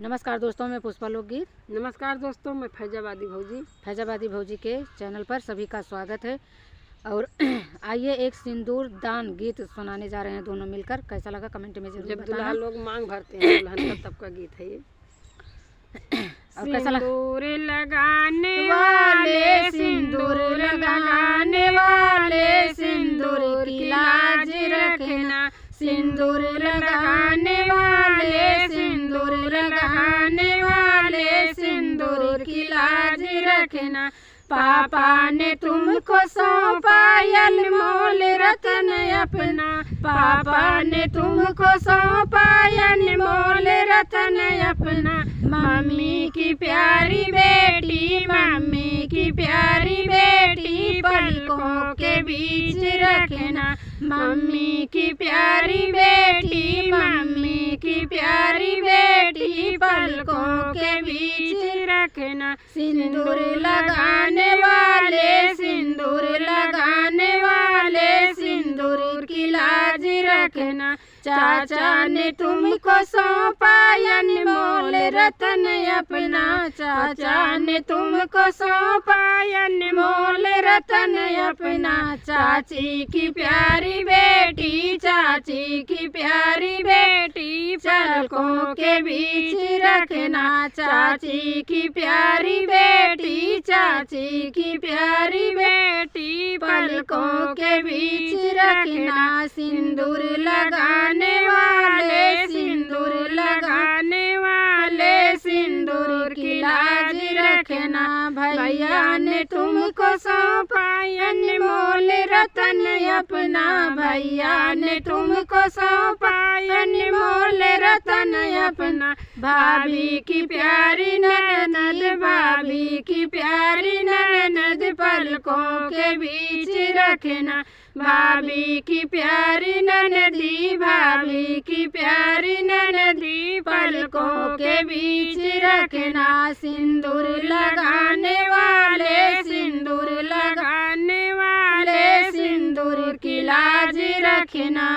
नमस्कार दोस्तों, मैं पुष्पा लोकगीत। नमस्कार दोस्तों, मैं फैजाबादी भौजी के चैनल पर सभी का स्वागत है। और आइए एक सिंदूर दान गीत सुनाने जा रहे हैं दोनों मिलकर। कैसा लगा कमेंट में जरूर बताना। जब दुल्हा लोग मांग भरते हैं दुल्हन का तब का गीत है ये। और कैसा लगा? सिंदूर लगाने वाले, सिंदूर लगाने वाले, सिंदूर की लाज रखना। सिंदूर लगाने वाले, सिंदूर लगाने वाले, सिंदूर की लाज रखना। पापा ने तुमको सौंपा अनमोल रतन अपना। पापा ने तुमको सौंपा अनमोल रतन अपना। मम्मी की प्यारी बेटी, मम्मी की प्यारी बेटी, पलकों के बीच रखना। मम्मी की प्यारी बेटी, मम्मी की प्यारी बेटी, पलकों के बीच रखना। सिंदूर लगाने वाले, सिंदूर लगाने वाले, सिंदूर की लाज रखना। चाचा ने तुमको सौंपा अनमोल रतन अपना। चाचा ने तुमको सौंपा अनमोल रतन अपना। चाची की प्यारी बेटी, चाची की प्यारी बेटी, पलकों के बीच रखना। चाची की प्यारी बेटी, चाची की प्यारी बेटी, पलकों के बीच रखना। सिंदूर लगाने वाले, सिंदूर लगाने वाले, सिंदूर की लाज रखना। भैया ने तुमको सौंपा अनमोल रतन अपना। भैया ने तुमको सौंपा अनमोल रतन अपना। भाभी की प्यारी ननद, भाभी की प्यारी ननद, पलकों के बीच रखना। भाभी की प्यारी ननदी, भाभी की प्यारी ननदी, पलकों के बीच रखना। सिंदूर लगाने वाले, सिंदूर लगाने वाले, सिंदूर की लाज रखना।